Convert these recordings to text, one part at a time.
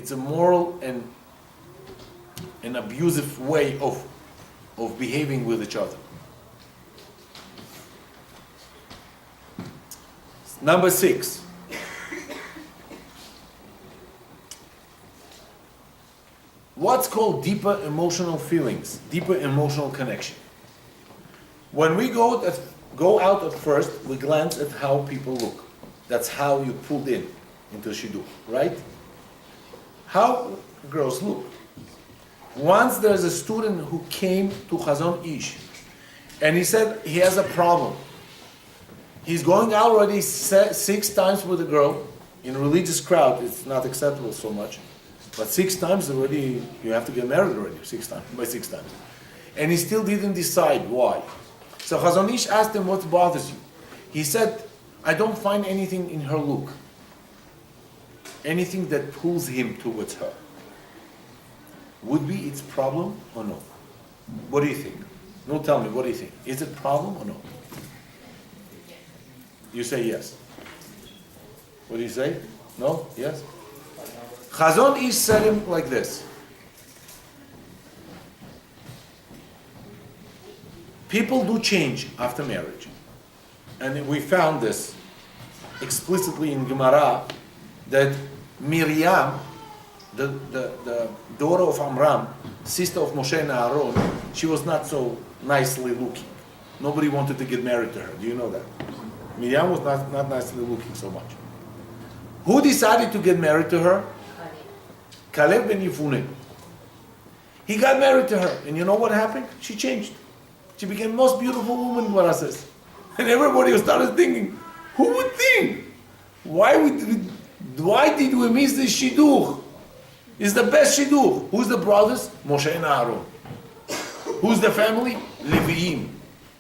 it's a moral and an abusive way of behaving with each other. Number 6. What's called deeper emotional feelings, deeper emotional connection. When we go out at first, we glance at how people look. That's how you pulled into shidduch, right? How girls look. Once there's a student who came to Chazon Ish, and he said he has a problem. He's going out already 6 times with a girl. In a religious crowd, it's not acceptable so much. But 6 times already, you have to get married already, 6 times, by 6 times. And he still didn't decide why. So Chazon Ish asked him, what bothers you? He said, I don't find anything in her look. Anything that pulls him towards her. Would be its problem or no? What do you think? No, tell me, what do you think? Is it a problem or no? You say yes. What do you say? No? Yes? Chazon Ish said him like this. People do change after marriage. And we found this explicitly in Gemara, that Miriam, the daughter of Amram, sister of Moshe and Aaron, she was not so nicely looking. Nobody wanted to get married to her. Do you know that? Miriam was not nicely looking so much. Who decided to get married to her? Caleb ben Yefune. He got married to her, and you know what happened? She changed. She became the most beautiful woman, Gemara says. And everybody started thinking, who would think? Why did we miss this shidduch? It's the best shidduch. Who's the brothers? Moshe and Aaron. Who's the family? Leviim.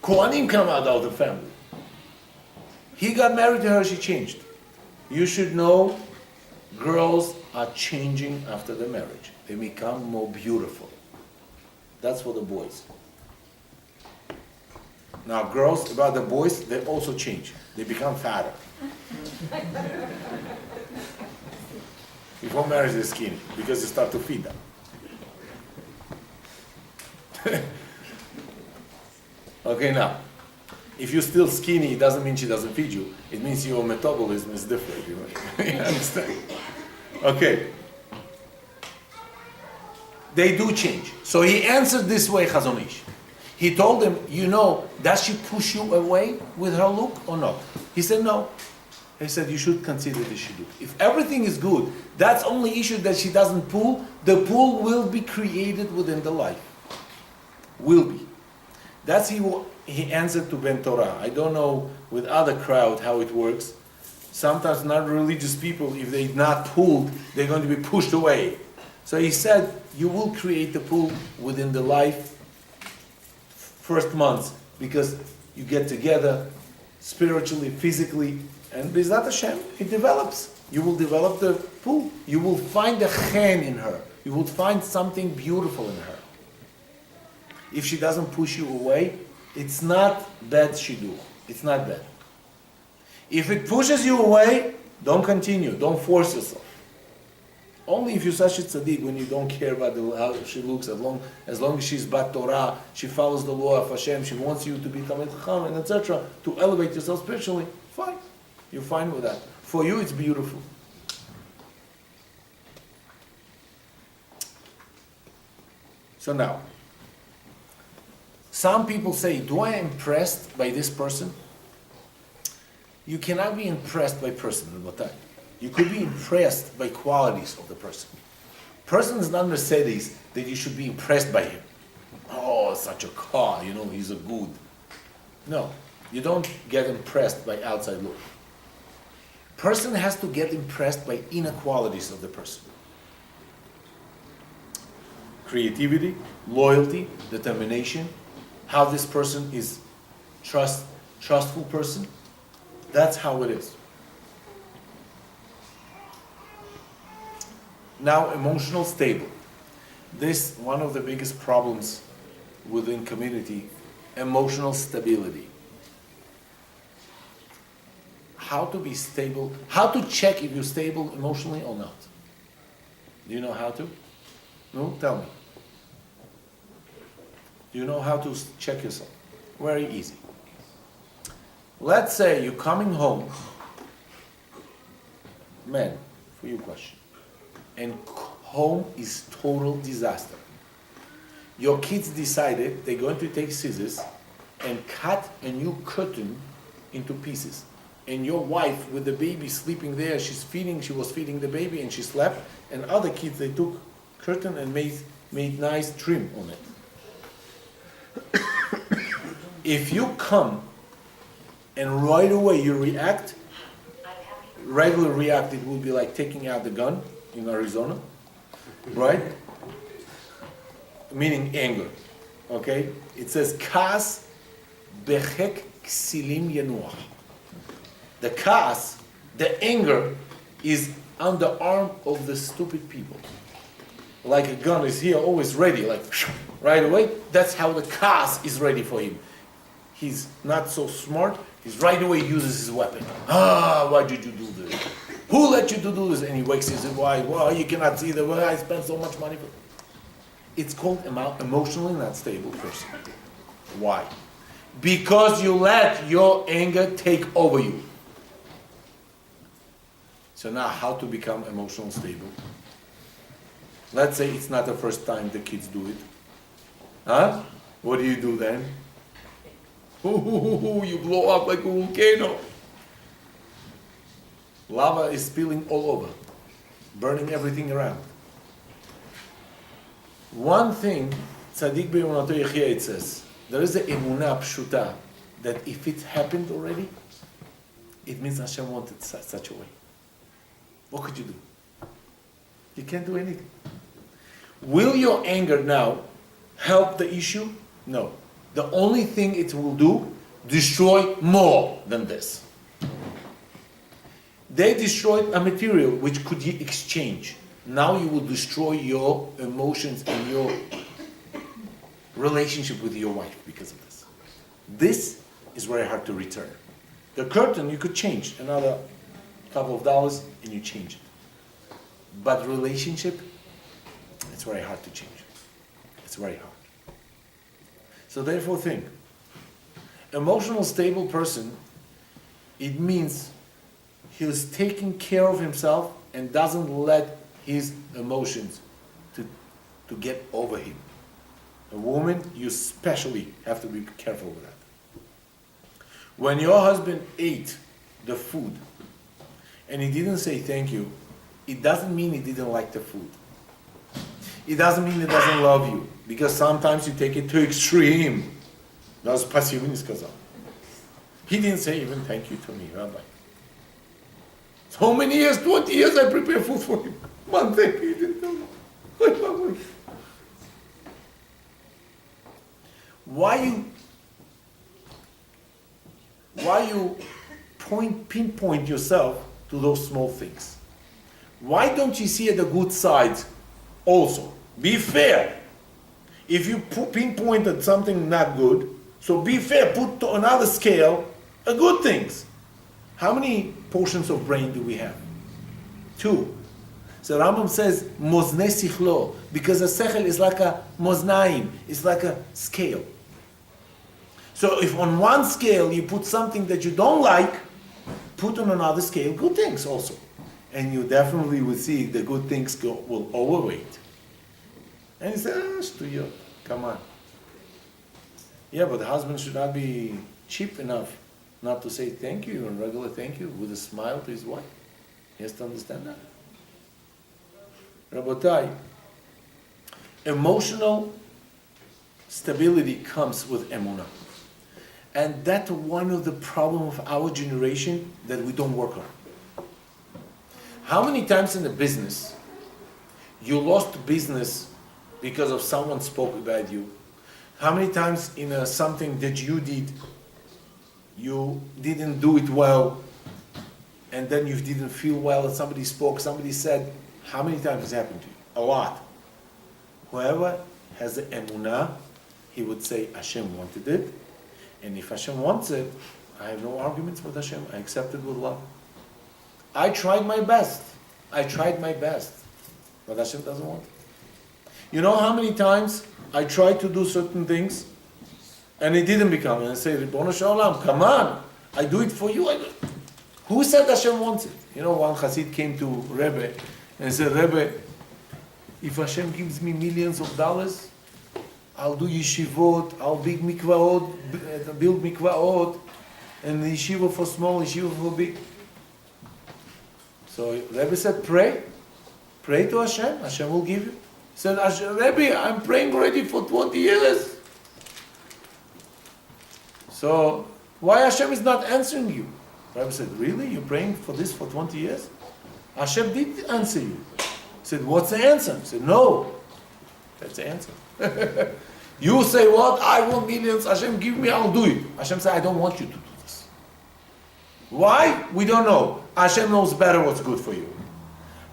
Kohanim come out of the family. He got married to her, she changed. You should know, girls are changing after the marriage. They become more beautiful. That's for the boys. Now girls, about the boys, they also change. They become fatter. Before marriage, they're skinny, because you start to feed them. Okay, now, if you're still skinny, it doesn't mean she doesn't feed you. It means your metabolism is different. You understand? Okay. They do change. So he answered this way, Chazon Ish. He told him, does she push you away with her look or not? He said, no. He said, you should consider this shidduch. If everything is good, that's only issue that she doesn't pull. The pull will be created within the life. Will be. That's he answered to Ben Torah. I don't know with other crowd how it works. Sometimes not religious people, if they're not pulled, they're going to be pushed away. So he said, you will create the pull within the life first months, because you get together spiritually, physically, and B'ezrat Hashem, it develops. You will develop the pull. You will find a chen in her. You will find something beautiful in her. If she doesn't push you away, it's not bad shidduch. It's not bad. If it pushes you away, don't continue. Don't force yourself. Only if you're such a tzaddik, when you don't care about how she looks, as long as she's bat Torah, she follows the law of Hashem, she wants you to be Talmid Chacham, and etc., to elevate yourself spiritually, fine. You're fine with that. For you, it's beautiful. So now, some people say, do I impressed by this person? You cannot be impressed by person, Rabotai. You could be impressed by qualities of the person. Person is not Mercedes that you should be impressed by him. Oh, such a car, he's a good. No, you don't get impressed by outside look. Person has to get impressed by inner qualities of the person. Creativity, loyalty, determination, how this person is trustful person. That's how it is. Now, emotional stable. This one of the biggest problems within community, emotional stability. How to be stable, how to check if you're stable emotionally or not. Do you know how to? No? Tell me. Do you know how to check yourself? Very easy. Let's say you're coming home, man, for your question, and home is total disaster. Your kids decided they're going to take scissors and cut a new curtain into pieces. And your wife with the baby sleeping there, she was feeding the baby and she slept, and other kids, they took curtain and made nice trim on it. If you come and right away you react, regular react, it would be like taking out the gun in Arizona, right? Meaning anger, okay? It says, Kas bechek ksilim yanuach. The kas, the anger, is on the arm of the stupid people. Like a gun is here, always ready, like right away. That's how the kas is ready for him. He's not so smart. He's right away uses his weapon. Why did you do this? Who let you to do this? And he wakes his wife. Well, you cannot see the way I spent so much money for. It's called emotionally not stable person. Why? Because you let your anger take over you. So now, how to become emotionally stable? Let's say it's not the first time the kids do it. Huh? What do you do then? You blow up like a volcano. Lava is spilling all over, burning everything around. One thing, Tzaddik B'Emunato Yechia, it says, there is a emunah pshuta, that if it happened already, it means Hashem wanted such a way. What could you do? You can't do anything. Will your anger now help the issue? No. The only thing it will do, destroy more than this. They destroyed a material which could you exchange. Now you will destroy your emotions and your relationship with your wife because of this. This is very hard to return. The curtain you could change, another couple of dollars and you change it. But relationship, it's very hard to change. It's very hard. So therefore think, emotional stable person, it means he's taking care of himself and doesn't let his emotions to get over him. A woman, you especially have to be careful with that. When your husband ate the food and he didn't say thank you, it doesn't mean he didn't like the food. It doesn't mean he doesn't love you, because sometimes you take it to extreme. Das passiv nicht gesagt. He didn't say even thank you to me, Rabbi. So many years, 20 years I prepare food for him. One thank you, he didn't tell me. Why you pinpoint yourself to those small things? Why don't you see the good side also? Be fair. If you pinpoint at something not good, so be fair, put to another scale the good things. How many portions of brain do we have? 2. So Rambam says, Mozne sichlo, because a sechel is like a moznaim, it's like a scale. So if on one scale you put something that you don't like, put on another scale good things also. And you definitely will see the good things will overweight. And he says, come on. Yeah, but the husband should not be cheap enough not to say thank you, and regular thank you, with a smile to his wife. He has to understand that. Rabotai, emotional stability comes with emunah. And that's one of the problems of our generation that we don't work on. How many times in the business you lost business because of someone spoke about you? How many times in something that you did, you didn't do it well, and then you didn't feel well, and somebody spoke, somebody said, how many times has happened to you? A lot. Whoever has the emunah, he would say, Hashem wanted it, and if Hashem wants it, I have no arguments with Hashem, I accept it with love. I tried my best. But Hashem doesn't want it. You know how many times I tried to do certain things and it didn't become. And I say, Ribono Shel Olam, come on, I do it for you. Who said Hashem wants it? You know, one Chassid came to Rabbi and said, Rabbi, if Hashem gives me millions of dollars, I'll do yeshivot, I'll build mikvaot, and yeshiva for small, yeshiva for big. So Rabbi said, pray to Hashem, Hashem will give you. He said, Rabbi, I'm praying already for 20 years. So why Hashem is not answering you? Rabbi said, really? You're praying for this for 20 years? Hashem did answer you. He said, what's the answer? He said, no. That's the answer. You say what? I want millions. Hashem give me, I'll do it. Hashem said, I don't want you to do this. Why? We don't know. Hashem knows better what's good for you.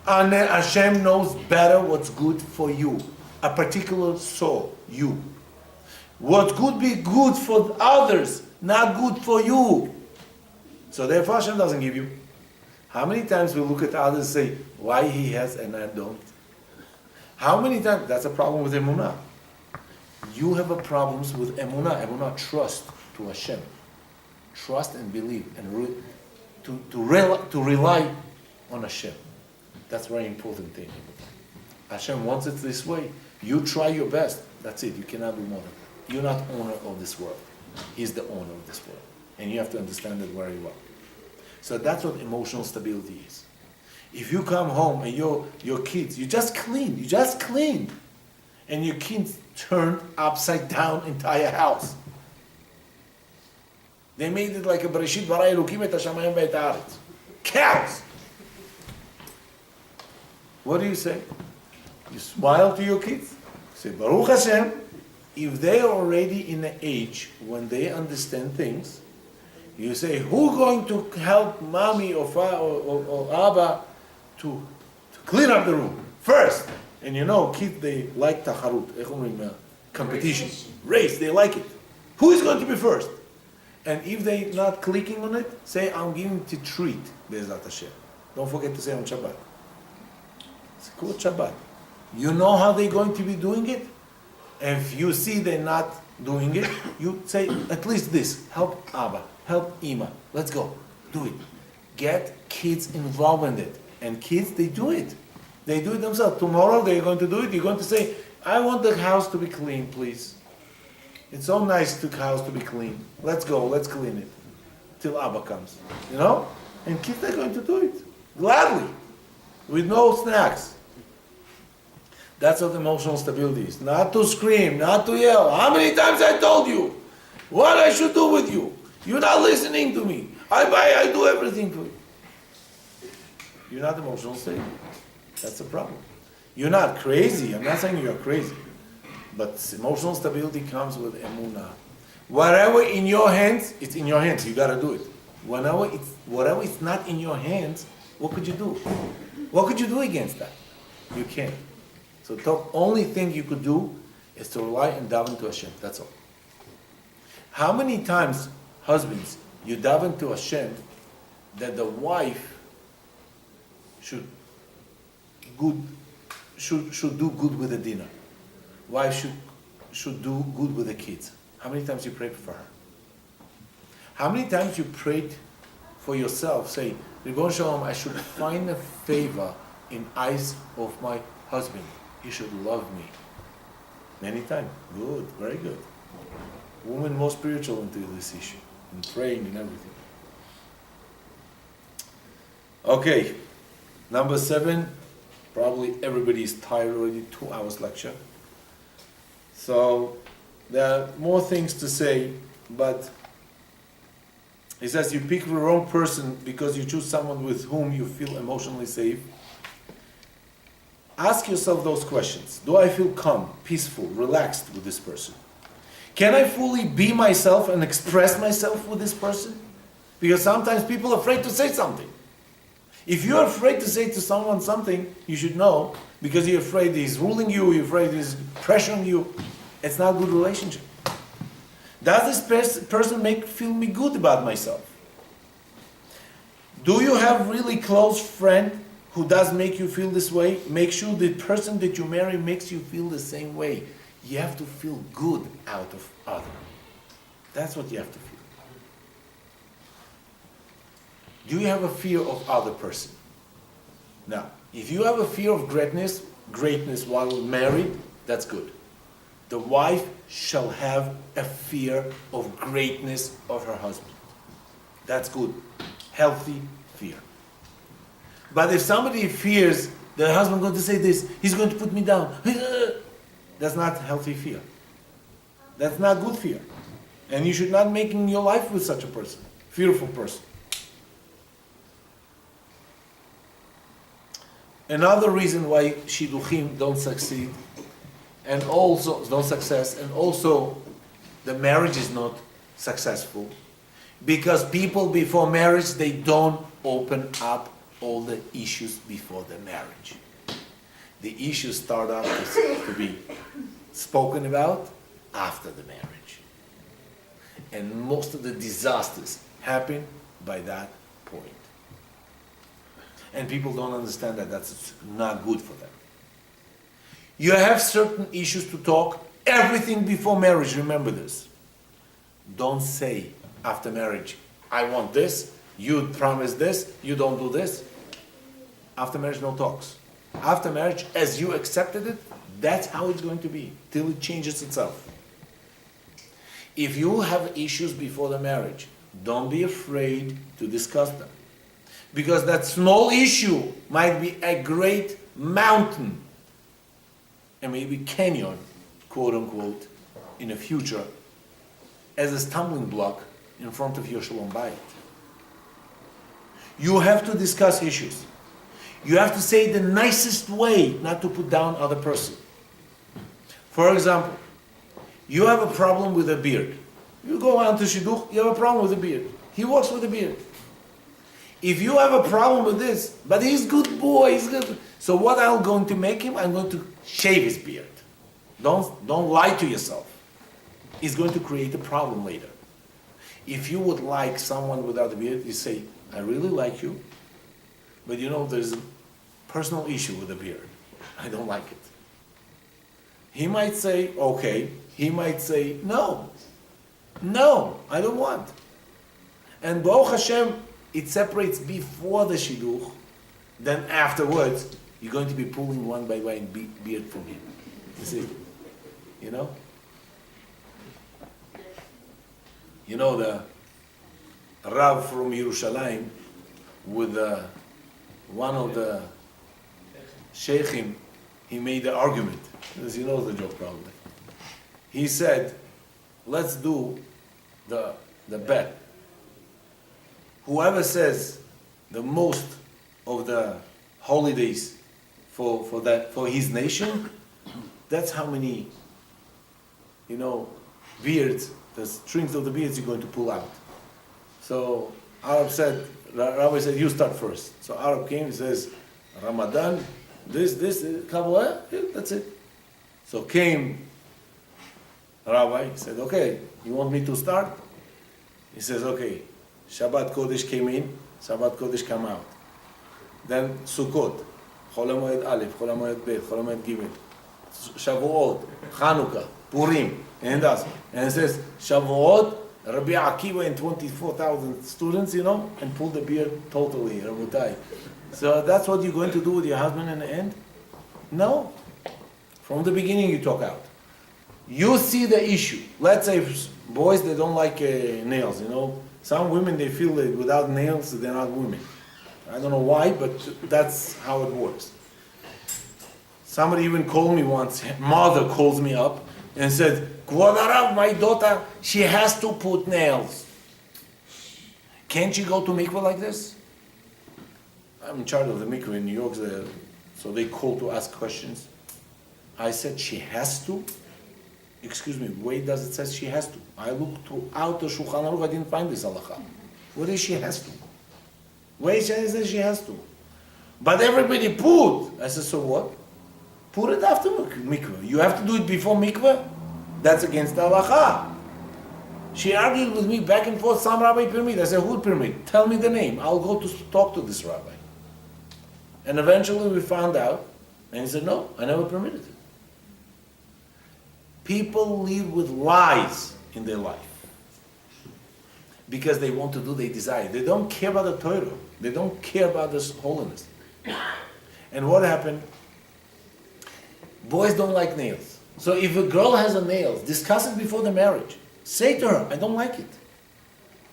And then Hashem knows better what's good for you. A particular soul, you. What could be good for others, not good for you. So therefore Hashem doesn't give you. How many times we look at others and say, why he has and I don't? How many times? That's a problem with emunah. You have a problems with emunah. Emunah, trust to Hashem. Trust and believe and to rely on Hashem. That's a very important thing. Hashem wants it this way. You try your best. That's it. You cannot do more than that. You're not owner of this world. He's the owner of this world. And you have to understand it very well. So that's what emotional stability is. If you come home and your kids, you just cleaned, and your kids turned upside down entire house. They made it like a Bereshit bara Elokim et hashamayim ve'et haaretz. Chaos. What do you say? You smile to your kids. You say, Baruch Hashem. If they are already in an age when they understand things, you say, who's going to help mommy or Abba to clean up the room first? And you know, kids, they like tacharut, competition, race, they like it. Who is going to be first? And if they're not clicking on it, say, I'm giving to treat, Be'ezrat Hashem. Don't forget to say on Shabbat. It's a good Shabbat. You know how they're going to be doing it? And if you see they're not doing it, you say, at least this, help Abba, help Ima, let's go, do it. Get kids involved in it. And kids, they do it. They do it themselves. Tomorrow they're going to do it. You're going to say, I want the house to be clean, please. It's so nice the house to be clean. Let's go, let's clean it. Till Abba comes. You know? And kids are going to do it. Gladly. With no snacks. That's what emotional stability is. Not to scream, not to yell. How many times I told you what I should do with you? You're not listening to me. I do everything to you. You're not emotional stable. That's the problem. You're not crazy. I'm not saying you're crazy. But emotional stability comes with emunah. Whatever in your hands, it's in your hands. You got to do it. Whatever it's not in your hands, what could you do? What could you do against that? You can't. So the only thing you could do is to rely and daven to Hashem. That's all. How many times, husbands, you daven to Hashem that the wife should do good with the dinner? Wife should do good with the kids. How many times you prayed for her? How many times you prayed for yourself? Say, Ribono Shel Olam, I should find a favor in eyes of my husband. He should love me. Many times. Good, very good. Women more spiritual into this issue, and praying and everything. Okay, number 7. Probably everybody is tired already. 2 hours lecture. So there are more things to say, but he says you pick the wrong person because you choose someone with whom you feel emotionally safe. Ask yourself those questions. Do I feel calm, peaceful, relaxed with this person? Can I fully be myself and express myself with this person? Because sometimes people are afraid to say something. If you're afraid to say to someone something, you should know, because you're afraid he's ruling you, you're afraid he's pressuring you. It's not a good relationship. Does this person feel me good about myself? Do you have really close friend who does make you feel this way, make sure the person that you marry makes you feel the same way. You have to feel good out of other. That's what you have to feel. Do you have a fear of other person? Now, if you have a fear of greatness while married, that's good. The wife shall have a fear of greatness of her husband. That's good. Healthy fear. But if somebody fears the husband going to say this, he's going to put me down, that's not healthy fear. That's not good fear. And you should not make in your life with such a person, fearful person. Another reason why shidduchim don't succeed, and also don't success, and also the marriage is not successful, because people before marriage, they don't open up all the issues before the marriage. The issues start out to be spoken about after the marriage. And most of the disasters happen by that point. And people don't understand that that's not good for them. You have certain issues to talk, everything before marriage, remember this. Don't say after marriage, I want this, you promise this, you don't do this. After marriage, no talks. After marriage, as you accepted it, that's how it's going to be, till it changes itself. If you have issues before the marriage, don't be afraid to discuss them. Because that small issue might be a great mountain, and maybe canyon, quote unquote, in the future, as a stumbling block in front of your shalom bayit. You have to discuss issues. You have to say the nicest way not to put down other person. For example, you have a problem with a beard. You go on to shidduch, you have a problem with a beard. He walks with a beard. If you have a problem with this, but he's good boy, he's good. So what I'm going to make him, I'm going to shave his beard. Don't lie to yourself. It's going to create a problem later. If you would like someone without a beard, you say, I really like you, but you know there's a personal issue with the beard. I don't like it. He might say, okay. He might say, no, I don't want. And Baruch Hashem, it separates before the shidduch, then afterwards, you're going to be pulling one by one beard from him. You see? You know? You know the Rav from Yerushalayim with one of the sheikhim, he made the argument, because you know the joke probably. He said, let's do the bet. Whoever says the most of the holidays for his nation, that's how many, beards, the strings of the beards you're going to pull out. So Rabbi said, you start first. So Arab came, he says, Ramadan, this, Kabbalah, that's it. So came Rabbi, he said, okay, you want me to start? He says, okay. Shabbat Kodesh came in, Shabbat Kodesh came out. Then Sukkot, Chol HaMoed Aleph, Chol HaMoed Bet, Chol HaMoed Gimel, Shavuot, Chanukah, Purim, and it says, Shavuot, Rabbi Akiva and 24,000 students, and pull the beard totally, Rabotai. So that's what you're going to do with your husband in the end? No. From the beginning you talk out. You see the issue. Let's say boys, they don't like nails, Some women, they feel that without nails, they're not women. I don't know why, but that's how it works. Somebody even called me once, mother calls me up and said, Kvod Harav, my daughter, she has to put nails. Can't you go to mikveh like this? I'm in charge of the mikveh in New York, so they call to ask questions. I said, she has to? Excuse me, where does it say she has to? I looked throughout the Shulchan Aruch, I didn't find this halakha. Where is she has to? Where it says she has to? But everybody put. I said, so what? Put it after mikveh. You have to do it before mikveh? That's against the halakha. She argued with me back and forth, some rabbi permit. I said, who permit? Tell me the name. I'll go to talk to this rabbi. And eventually we found out, and he said, no, I never permitted it. People live with lies in their life because they want to do their desire. They don't care about the Torah. They don't care about this holiness. And what happened? Boys don't like nails. So if a girl has a nails, discuss it before the marriage. Say to her, I don't like it.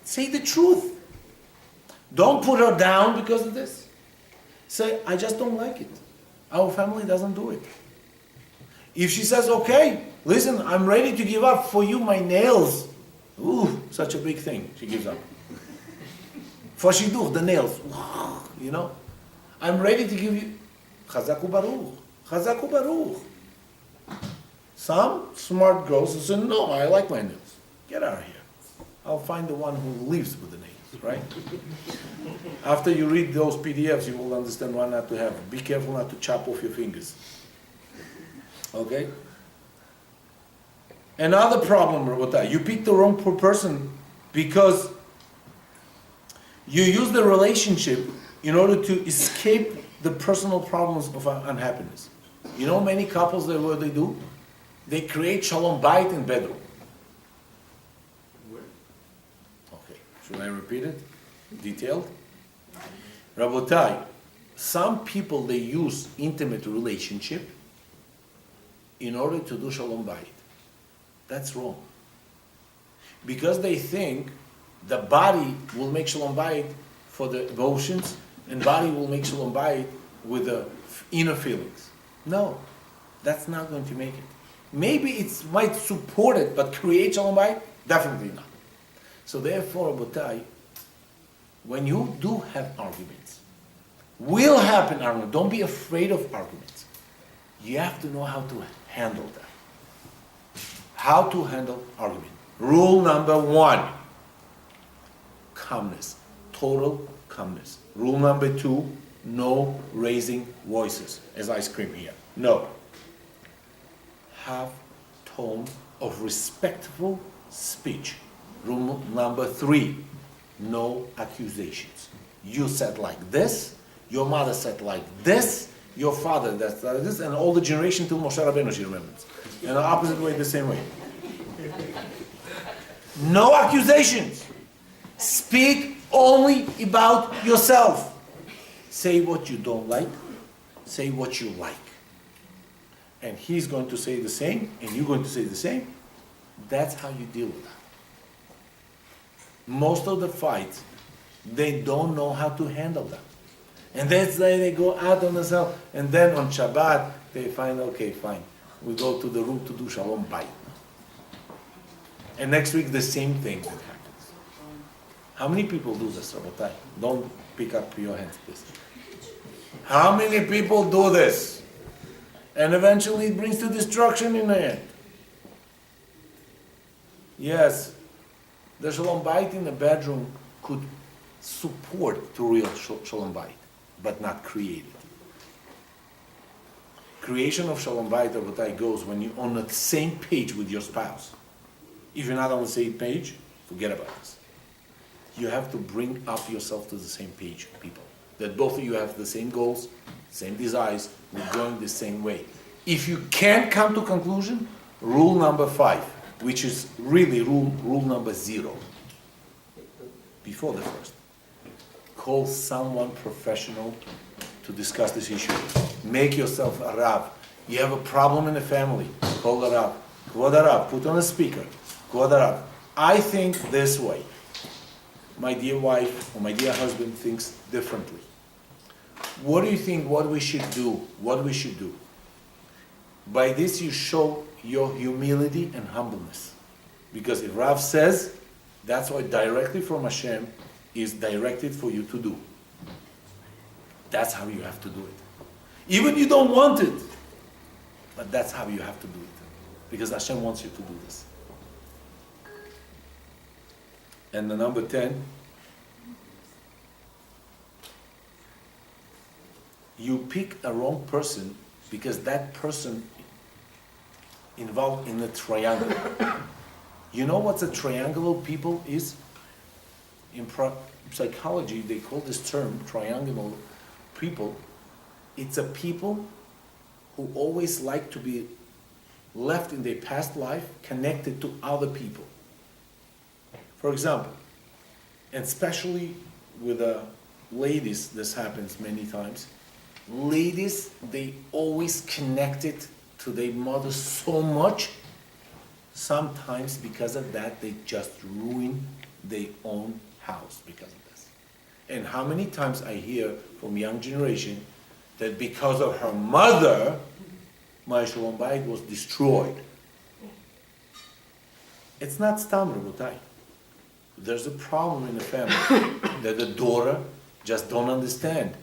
Say the truth. Don't put her down because of this. Say, I just don't like it. Our family doesn't do it. If she says, okay, listen, I'm ready to give up for you my nails. Ooh, such a big thing. She gives up. For shidduch, the nails. You know? I'm ready to give you. Chazaku baruch. Chazaku baruch. Some smart girls will say, no, I like my nails. Get out of here. I'll find the one who lives with the nails, right? After you read those PDFs, you will understand why not to have them. Be careful not to chop off your fingers. Okay? Another problem, Rabotai, you pick the wrong person because you use the relationship in order to escape the personal problems of unhappiness. You know many couples, what they do? They create shalom bayit in bedroom. Okay, should I repeat it? Detailed? Rabotai, some people, they use intimate relationship in order to do shalom bayit. That's wrong. Because they think the body will make shalom bayit for the emotions, and body will make shalom bayit with the inner feelings. No, that's not going to make it. Maybe it might support it, but create shalom bayit? Definitely not. So therefore, Rabotai, when you do have arguments, will happen arguments, don't be afraid of arguments. You have to know how to handle that. How to handle argument. Rule number 1, calmness, total calmness. Rule number 2, no raising voices, as I scream here. No. Have tone of respectful speech. Rule number 3, no accusations. You said like this, your mother said like this, your father that's like this, and all the generation till Moshe Rabbeinu she remembers. In the opposite way, the same way. No accusations. Speak only about yourself. Say what you don't like. Say what you like. And he's going to say the same, and you're going to say the same. That's how you deal with that. Most of the fights, they don't know how to handle them. And that's why they go out on themselves. And then on Shabbat, they find, okay, fine. We go to the room to do shalom bayit. And next week, the same thing that happens. How many people do this, Rabotai? Don't pick up your hands, please. How many people do this? And eventually it brings to destruction in the end. Yes, the shalom bayit in the bedroom could support to real shalom bayit, but not create it. Creation of shalom bayit, Rabotai, goes when you're on the same page with your spouse. If you're not on the same page, forget about this. You have to bring up yourself to the same page, people. That both of you have the same goals, same desires, we're going the same way. If you can't come to conclusion, rule number 5, which is really rule number 0. Before the first. Call someone professional to discuss this issue. Make yourself a Rav. You have a problem in the family, call the Rav. Kvod Rav, put on a speaker. Kvod Rav, I think this way. My dear wife or my dear husband thinks differently. What do you think what we should do? What we should do? By this you show your humility and humbleness. Because if Rav says, that's why directly from Hashem is directed for you to do. That's how you have to do it. Even you don't want it, but that's how you have to do it. Because Hashem wants you to do this. And the number 10, you pick a wrong person because that person involved in a triangle. You know what a triangular people is? In psychology, they call this term triangular people It's a people who always like to be left in their past life connected to other people. For example, and especially with ladies, this happens many times. Ladies, they always connected to their mother so much. Sometimes because of that, they just ruin their own house because of this. And how many times I hear from young generation that because of her mother, my Shalom Bayit was destroyed. It's not stam, Rabotai. There's a problem in the family that the daughter just don't understand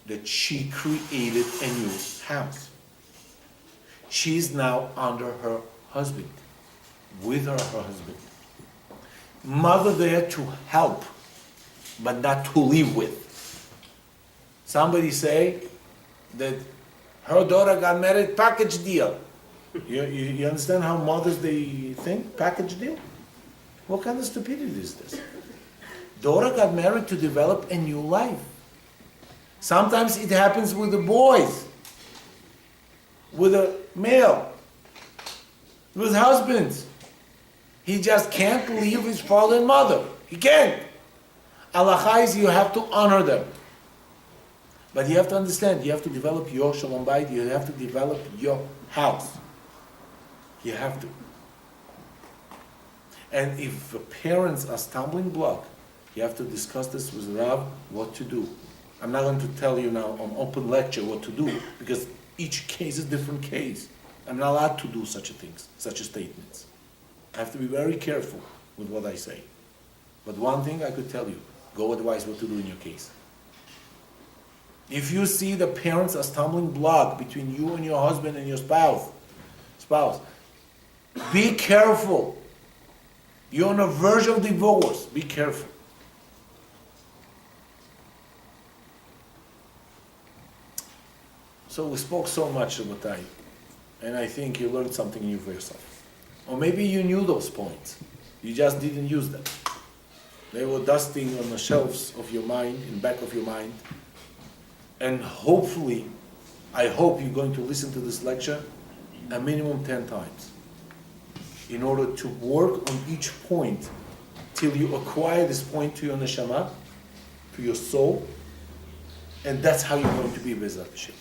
that she created a new house. She's now under her husband, with her husband. Mother there to help, but not to live with. Somebody say that her daughter got married, package deal. You understand how mothers they think? Package deal? What kind of stupidity is this? Daughter got married to develop a new life. Sometimes it happens with the boys, with a male, with husbands. He just can't leave his father and mother. He can't. Halacha is you have to honor them. But you have to understand, you have to develop your Shalom Bayit, you have to develop your house. You have to. And if the parents are stumbling block, you have to discuss this with Rav, what to do. I'm not going to tell you now on open lecture what to do, because each case is a different case. I'm not allowed to do such a things, such a statements. I have to be very careful with what I say. But one thing I could tell you, go advise what to do in your case. If you see the parents are stumbling block between you and your husband and your spouse, be careful. You're on a verge of divorce. Be careful. So we spoke so much about that, and I think you learned something new for yourself. Or maybe you knew those points. You just didn't use them. They were dusting on the shelves of your mind, in the back of your mind. And hopefully, I hope you're going to listen to this lecture a minimum 10 times in order to work on each point till you acquire this point to your neshama, to your soul, and that's how you're going to be Bezrat Hashem.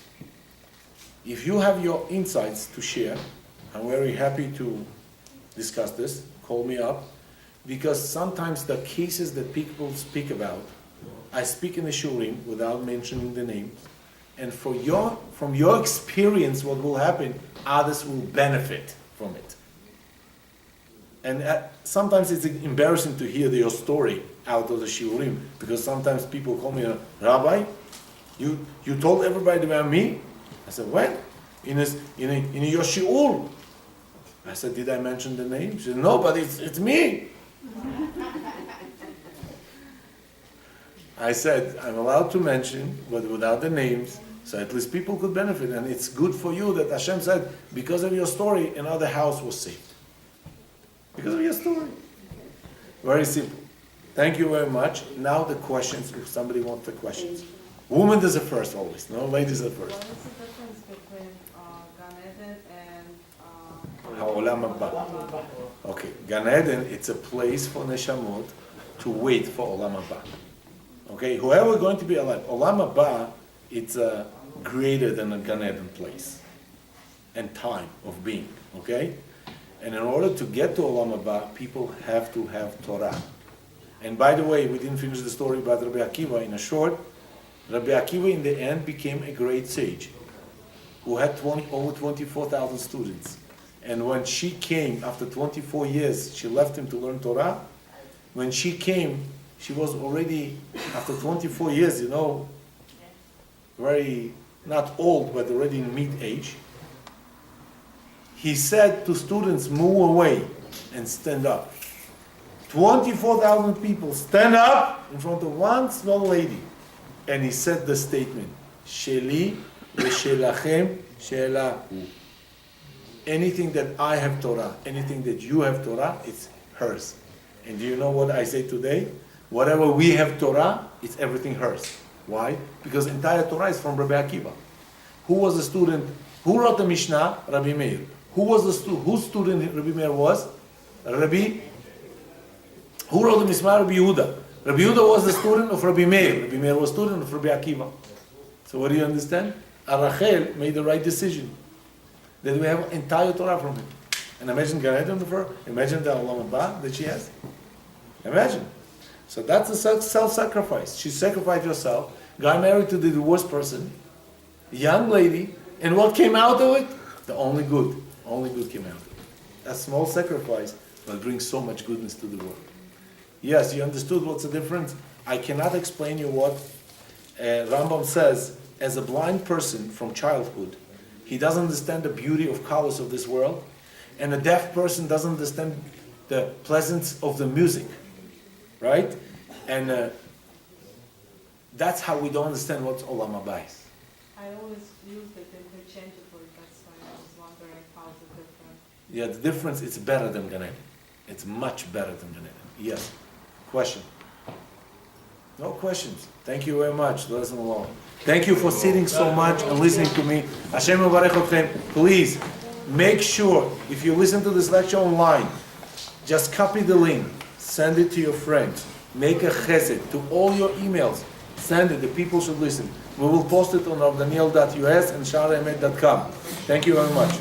If you have your insights to share, I'm very happy to discuss this. Call me up, because sometimes the cases that people speak about, I speak in the shurim without mentioning the names, and from your experience, what will happen, others will benefit from it. And sometimes it's embarrassing to hear your story out of the shiurim, because sometimes people call me, Rabbi, you told everybody about me? I said, when? In your shiur. I said, did I mention the name? She said, no, but it's me. I said, I'm allowed to mention, but without the names, so at least people could benefit. And it's good for you that Hashem said, because of your story, another house was saved. Because of your story. Very simple. Thank you very much. Now the questions, if somebody wants the questions. Woman is the first always, no? Ladies are first. What is the difference between Gan Eden and Ha'olam haba. Okay, Gan Eden, it's a place for neshamot to wait for Olam haba. Okay, whoever is going to be alive, Olam haba, it's greater than a Gan Eden place and time of being. Okay, and in order to get to Olam haba, people have to have Torah. And by the way, we didn't finish the story about Rabbi Akiva in a short. Rabbi Akiva in the end became a great sage who had over 24,000 students. And when she came, after 24 years, she left him to learn Torah. When she came, she was already, after 24 years, very, not old, but already in mid-age. He said to students, move away and stand up. 24,000 people stand up in front of one small lady. And he said the statement, Sheli v'shelachem shelahu. Anything that I have Torah, anything that you have Torah, it's hers. And do you know what I say today? Whatever we have Torah, it's everything hers. Why? Because entire Torah is from Rabbi Akiva. Who was the student? Who wrote the Mishnah? Rabbi Meir. Who was the whose student Rabbi Meir was? Rabbi. Who wrote the Mishnah? Rabbi Yehuda. Rabbi Yehuda was the student of Rabbi Meir. Rabbi Meir was student of Rabbi Akiva. So what do you understand? Rachel made the right decision. That we have entire Torah from him. And imagine Gan Eden for her. Imagine the Olam Haba that she has. Imagine. So that's a self-sacrifice. She sacrificed herself, got married to the divorced person, young lady, and what came out of it? The only good. Only good came out of it. A small sacrifice but brings so much goodness to the world. Yes, you understood what's the difference? I cannot explain you what Rambam says. As a blind person from childhood, he doesn't understand the beauty of colors of this world, and a deaf person doesn't understand the pleasance of the music, right? And that's how we don't understand what's Olam Haba is. I always use it interchangeably, that's why I was wondering how's it different. Yeah, the difference, it's better than Gan Eden. It's much better than Gan Eden. Yes. Question? No questions. Thank you very much. Let us alone. Thank you for sitting so much and listening to me. Hashem Yavarech Atkhem. Please, make sure, if you listen to this lecture online, just copy the link, send it to your friends, make a chesed to all your emails, send it, the people should listen. We will post it on avdaniel.us and sharaemet.com. Thank you very much.